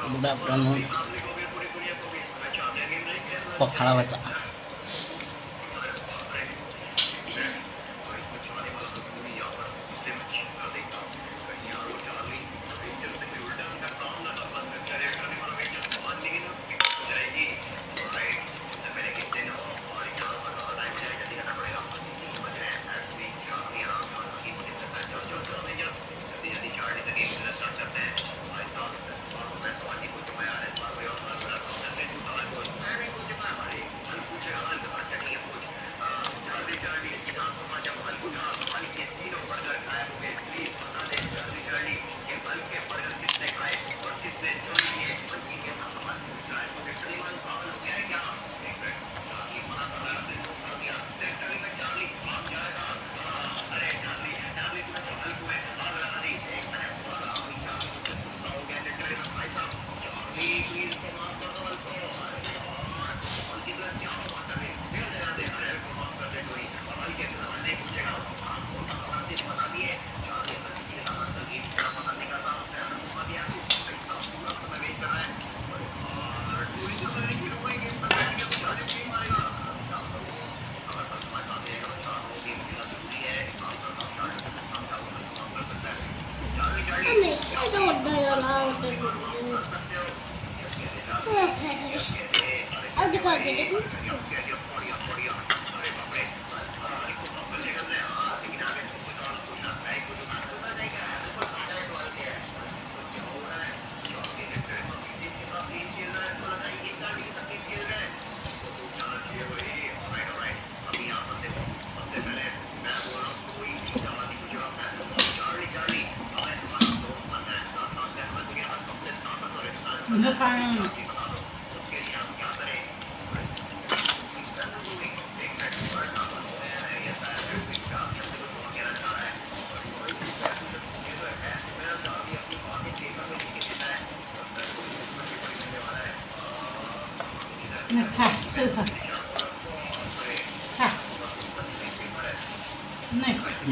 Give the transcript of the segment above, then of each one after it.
Good afternoon पखाड़ा भाजा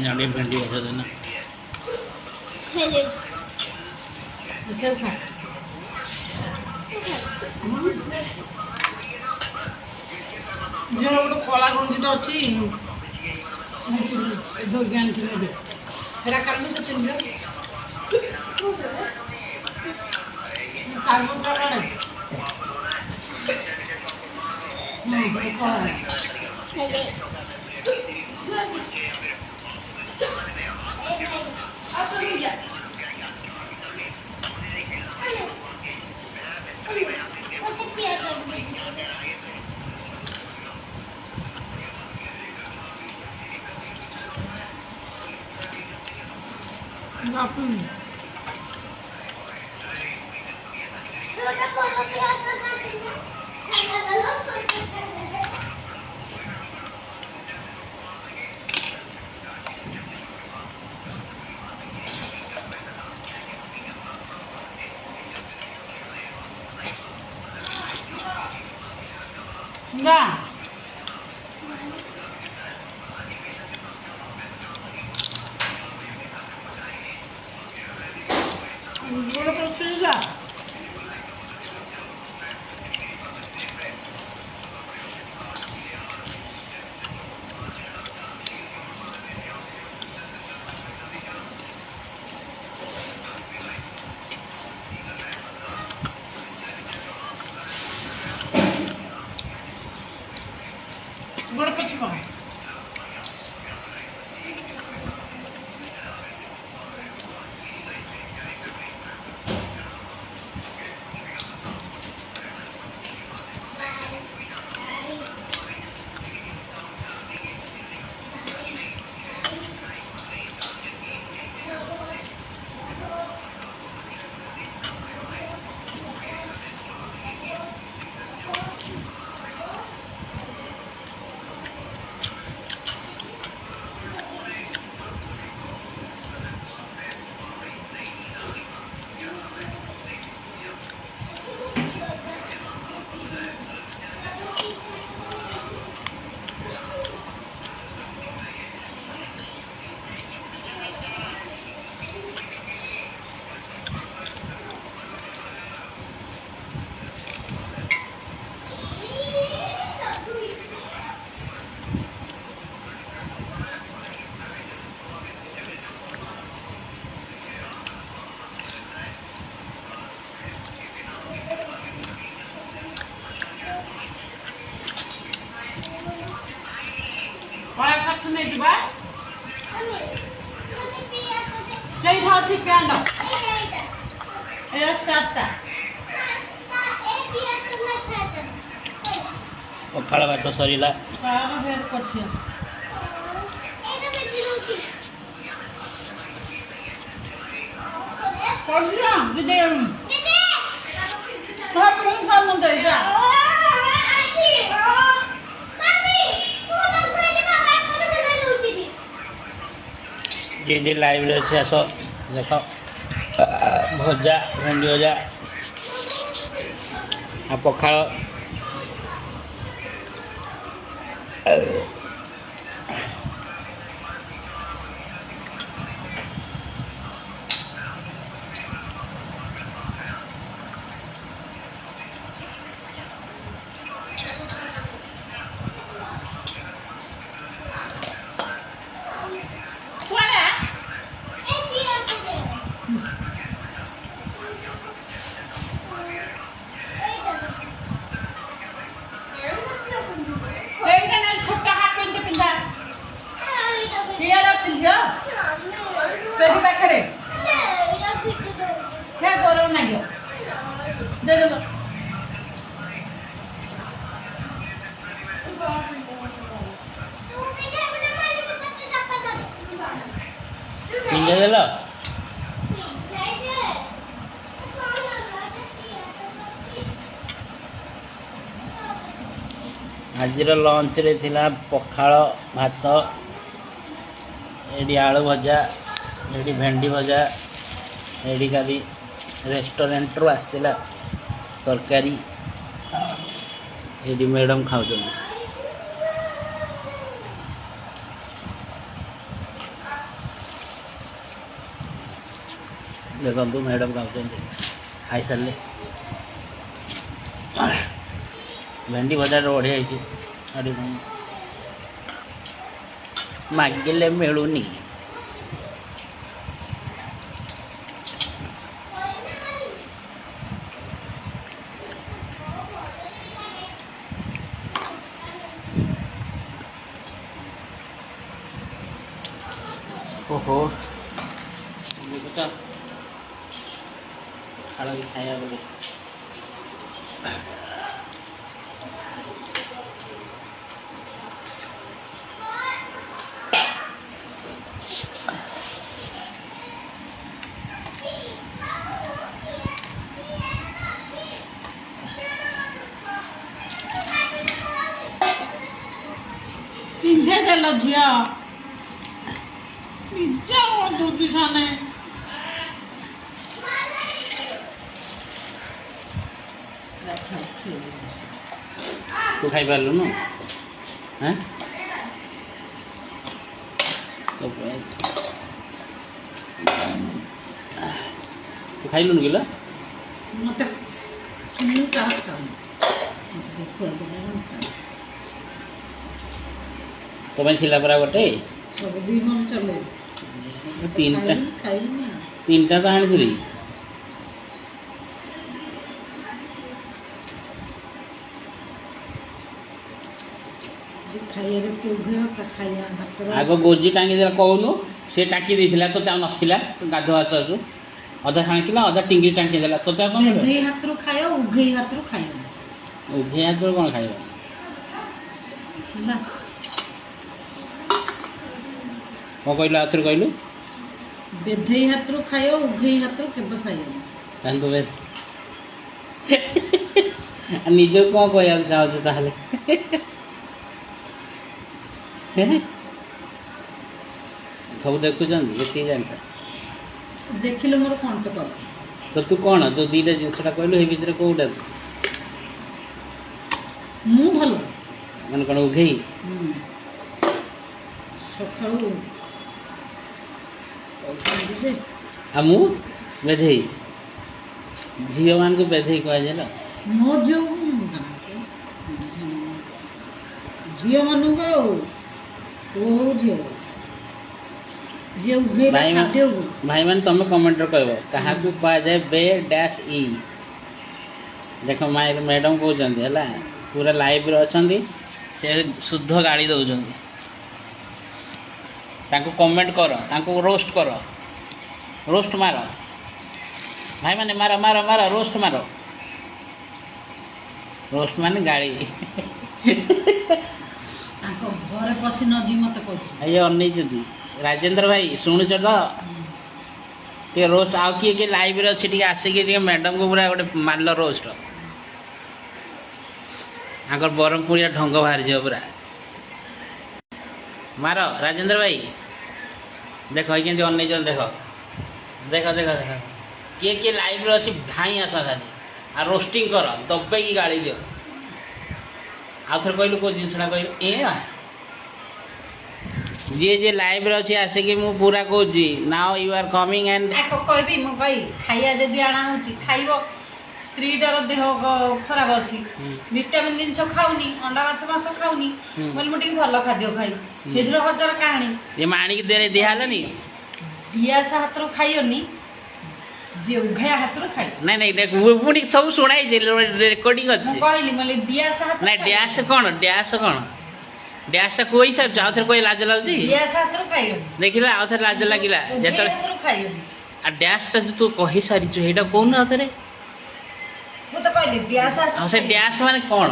नहीं भिंडी ऐसे देना जो कला गंजी तो अच्छी धोके आनी फेरा कर तो चिन्ह कार्बन काटे ପଖାଳ ଭାତ ସରିଲା। जी लाइव अच्छे आस देख भजा भेंडी भजा आ पखाल पाखे क्या गरम लगे दे दो आज लंच रे थिला पखाल भात एडी आलू भजा एडी भेंडी भजा एडी काली रेस्टोरेंट रू आसला तरकारी एडी मैडम खाऊ देखो मैडम खाऊ खाई सारे भेंडी भजा बढ़िया मागिले मिलूनी ओहो खाना भी खाया बोले पिंधे देला झिया पिज्जा और दूधी खाने तू खाई पारलु न हैं तू खाइलु गिला मते मु का तुम्हें थिला परा गोटे तीन टा तो आनी आग गोजी टांगी दे कहूनु से टाकी देथिला तो ता नथिला गाधवा चासु अधा छाणकिला अधा टिंगी टांकी देला तो ता कोन उघे हातरो खायो उघे हातरो खायो उघे हातरो कोन खायो ना को कहलो आथर कहलो बेधई हातरो खायो उघे हातरो केबे खायो तान तो बेस निजो को कहया चाहछ ताहले सब देखु ये जानता देखिले मोर कौन तो कर तो तू कौन जो दीटा जिनसटा कहलु हे भीतर कोउटा मु भलो मन कोन उघेई सखाळु आमु बेधई झियो मान को बेधई कह जाला मो जो झियो मानु को ओ झियो जे उघेला खाद्य भाई मान तुम कमेंट कहबो कहा को कह जाए बे डैश ई देखो माय मैडम को जंदी हला पूरा लाइव रे अछंदी से शुद्ध गाड़ी दउजंदी ताको कमेंट करो ताको रोस्ट करो रोस्ट मारो भाई माने मारो मारो मारो रोस्ट मारो रोस्ट माने गाड़ी घरे पशि न जी मत कह ये अनैछन्ति राजेंद्र भाई शुणुच तो टे रोस्ट आउ किए लाइव रे अच्छी आसिक मैडम को पूरा गोटे मारल रोस्ट आगर ब्रह्मपुरिया ढंग बाहर जाओ पूरा मार राजेंद्र भाई देख के अनै देख देख देख देख किए किए लाइव रे अच्छी धाई आस खाली आ रोस्टिंग कर दबे की गाड़ी दियो आउ थे कहलु कौ जिनसा कहलु जी जी लाइव रे अच्छी आसिक मु पूरा कहूँ now you are coming and कहबी मु कही खाइया जदि आना होची खाइबो स्त्रीटार देह खराब अच्छी विटामिन जिन खाऊनी अंडा माछ मास खाऊनी बोले मुझे भल खाद्य खाई से हजर कहानी ये माणी दे दिहानी दियास हाथ खाइनी जे उघाया हाथ खाई नहीं नहीं पुणी सब शुणाई रेकर्डिंग अच्छे कहली मतलब दियास हाथ नहीं डैश कौन डैश टा कोई सार आउ थे कोई लाज लगुची दियास हाथ खाई देखिला आउ थे लाज लगिला जेतले खाई आ डैश टा तू कहि सारी छु हेडा कोन आउ थे मु तो कहली दियास हाथ से डैश माने कौन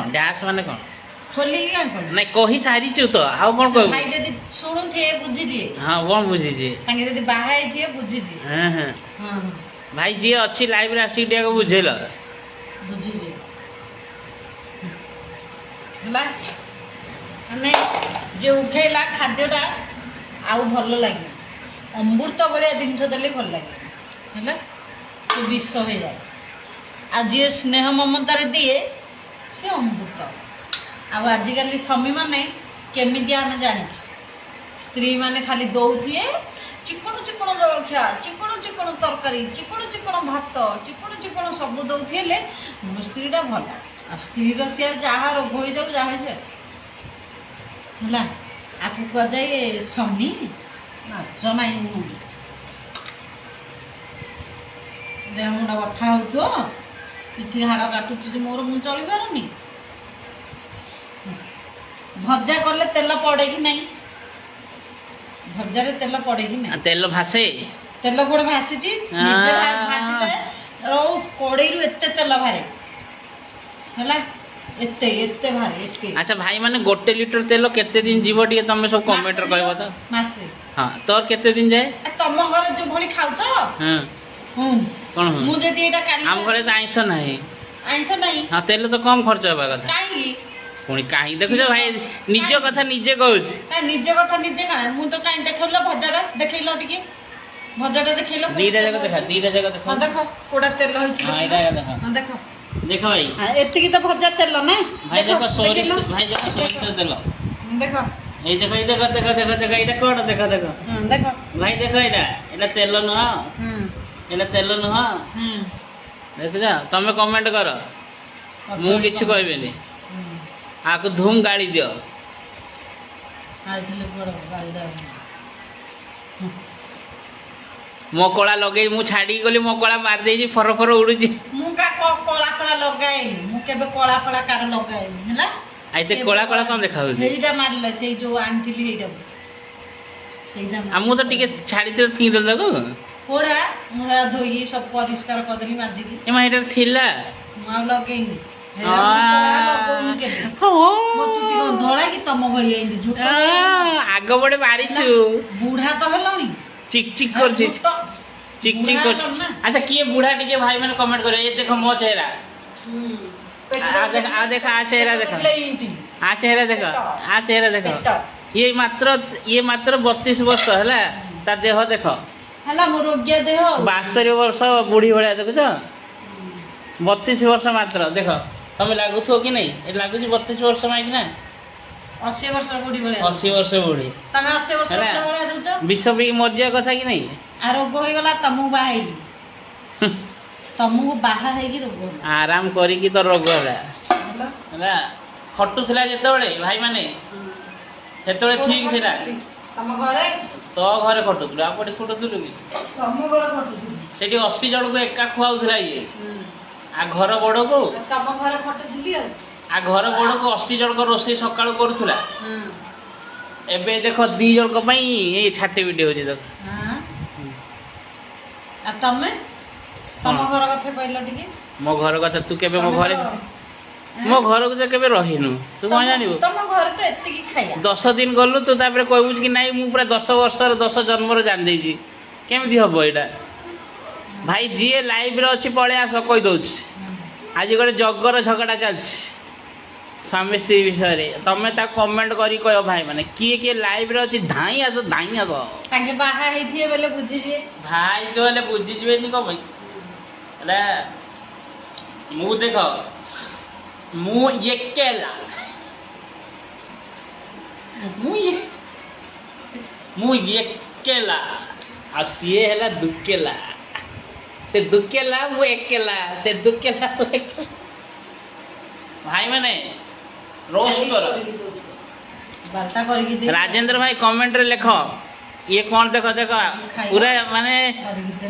खोली क्या कर नहीं कहि सारी छु तो आउ कोन कहू भाई जदि सुनु थे बुझी जी हां कोन बुझी जी तांगे जदि बाहाई थे बुझी जी हां हां हां भाई जी अच्छी लाइव रे आसी दिया को बुझेल बुझी जी हला नहीं जे उठेला खाद्यटा आउ भल लगे अमृत भाया जिनस देले भल लगे है तो विष हो जाए आ जी स्नेह ममतार दिए से अमृत आजिकल स्वामी मैंने केमी आम जानी स्त्री मैंने खाली दौथे चिकण चिकण जलखिया चिकण चिकण तरकारी चिकण चिकण भात चिकण चिकण सब दौथे मो स्त्रीटा भल आ स्त्री सी जहाँ रोग हो जाऊ जहाँ जाए है आपको कहुए स्वामी नाच ना देह मुंडा बथा हो पिठी हाड़ काटुची मोर मु चली पारुनी भजा कले तेल पड़े कि नहीं भजा रे तेल पड़े कि नहीं तेल भासे तेल गोड़े भासी भाजिले कड़े एते तेल बाहरे है एते एते बाहरे एते अच्छा भाई माने गोटे लीटर तेल केते दिन जीव टिके तमे सब कमेंटर कहबो तो मासे हां तोर केते दिन जाए तम घर जो भली खाउछ हां कोन मु जदी एटा काली हम घरे तो आइंस नाही आइंस नहीं हां तेल तो कम खर्च होबा कथा काई पुणी कहीं देखुछ भाई निज कथा निजे कहूछ निज कथा निजे का मु तो काई देखैलो भजाडा देखैलो टिके भजाडा देखैलो दीटा जगह देखा हां देखो कोडा तेल होइछ हां इरा देखो हां देखो देखो भाई हां एतिकी तो भजा तेल ना भाई देखो सोरिस भाई देखो सोरिस तेल देखो ए देखो ए देखो देखो देखो देखो इटा कोड देखो देखो हां देखो भाई देखो इटा तेल न एला तेल न देख जा तमे कमेंट कर मु किछ कहबेनी आको धूम गाड़ी दियो आइले बड़ गाड़ी दा मो कोला लगे मु छाड़ी गली मो कोला मार देजी फर फर उडुजी मु का कोला कोला लगाए मु केबे कोला कोला कार लगाए हैला आइते कोला कोला कोन देखा होजी सेइडा मारले सेइ जो आनथिली हेइडा सेइडा आ मु तो टिके छाड़ी ते थी दल दको कोडा मु धोई सब परिष्कार करदेली माजी की एमा एटा थिला मु लगेई धड़ा कि तम भाई आग बड़े मारीचु बुढ़ा तो हलनी चिक चिक कर चिक चिक कर अच्छा किए बुढ़ा टिके भाई मैंने कमेंट करे ये देखो मो चेहरा आ देखो आ चेहरा देखो आ चेहरा देखो आ चेहरा देखो ये मात्र 32 वर्ष है ता देह देखो हला मोरोग्य देह 72 वर्ष बुढ़ी भलिया देखो 32 वर्ष मात्र देखो तमे लागुथो कि नहीं ए लागुची 32 वर्ष माइक ना 80 वर्ष बुढ़ी भलिया 80 वर्ष बुढ़ी तमे 80 वर्ष भलिया देउछ विश्व भी मर्जा कथा कि नहीं आ रोग हो गला तमु बाहाई तमु बाहा है कि रोग आराम करी कि तो रोग होला खटु थिला जेतबेले भाई माने सेतबेले ठीक थिला तम घरे तो घरे खटुथुला आपटे खटुथुलु कि तम घरे खटुथुली सेठी 80 जण को एका खुआउथला ये आ घर बड़ को तम घरे खटुथुली आ घर बड़ को 80 जण को रोसई सकाळ करूथला एबे देखो 2 जण को पई ए छाटी वीडियो होची देखो हां आ तमे ତମ ଘର କଥା କହିଲ ଟିକେ। ମୋ ଘର କଥା ତୁ କେବେ ମୋ ଘରେ ମୋ ଘରକୁ ତ କେବେ ରହିନୁ ତୁ କଣ ଜାଣିବୁ। ତମ ଘରେ ତ ଏତିକି ଖାଇବା। 10 ଦିନ ଗଲୁ ତୁ ତାପରେ କହିବୁ କି ନାଇଁ ମୁଁ ପୁରା 10 ବର୍ଷର 10 ଜନ୍ମର ଜାଣିଦେଇଛି। କେମିତି ହବ ଏଇଟା? ଭାଇ ଯିଏ ଲାଇଭରେ ଅଛି ପଳେଇ ଆସ କହିଦଉଛି। ଆଜି ଗୋଟେ ଜଗର ଝଗଡ଼ା ଚାଲିଛି ସ୍ୱାମୀ ସ୍ତ୍ରୀ ବିଷୟରେ। ତମେ ତାକୁ କମେଣ୍ଟ କରି କହିବ ଭାଇ ମାନେ କିଏ କିଏ ଲାଇଭରେ ଅଛି ଧାଇଁ ଆସ ତାଙ୍କେ ବାହା ହେଇଥିବେ ବୋଲେ ବୁଝିଯିବେ। ଭାଇ ତ ହେଲେ ବୁଝିଯିବେନି କଣ ପାଇଁ ହେଲେ ମୁଁ ଦେଖ ମୁଁ ଏକେଲା ମୁଁ ଏକେଲା ଆଉ ସିଏ ହେଲା ଦୁକେଲା। ସେ ଦୁକେଲା ମୁଁ ଏକେଲା ସେ ଦୁକେଲା ଭାଇ ମାନେ ରୋଷ୍ଟ କର। ରାଜେନ୍ଦ୍ର ଭାଇ କମେଣ୍ଟରେ ଲେଖ ଇଏ କଣ ଦେଖ ଦେଖ ପୁରା ମାନେ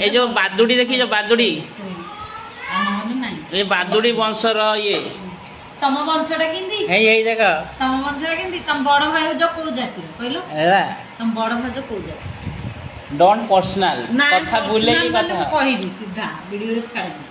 ଏ ଯୋଉ ବାଦୁଡି ଦେଖିଛ ବାଦୁଡି ଏ ବାଦୁଡି ବଂଶର ଇଏ। ତମ ବଂଶଟା କେମିତି? ହେଇ ଦେଖ ତମ ବଂଶଟା କେମିତି? ତମ ବଡ ଭାଇ ହଉଛ କୋଉ ଜାତିର କହିଲ? ତମ ବଡ ଭାଇ ହଉଛ କୋଉ ଜାତି? ଡୋଣ୍ଟ ପର୍ସନାଲ କଥା ବୁଲେଇକି କଥା କହିବି ସିଧା ଭିଡିଓରେ ଛାଡ଼ିବି।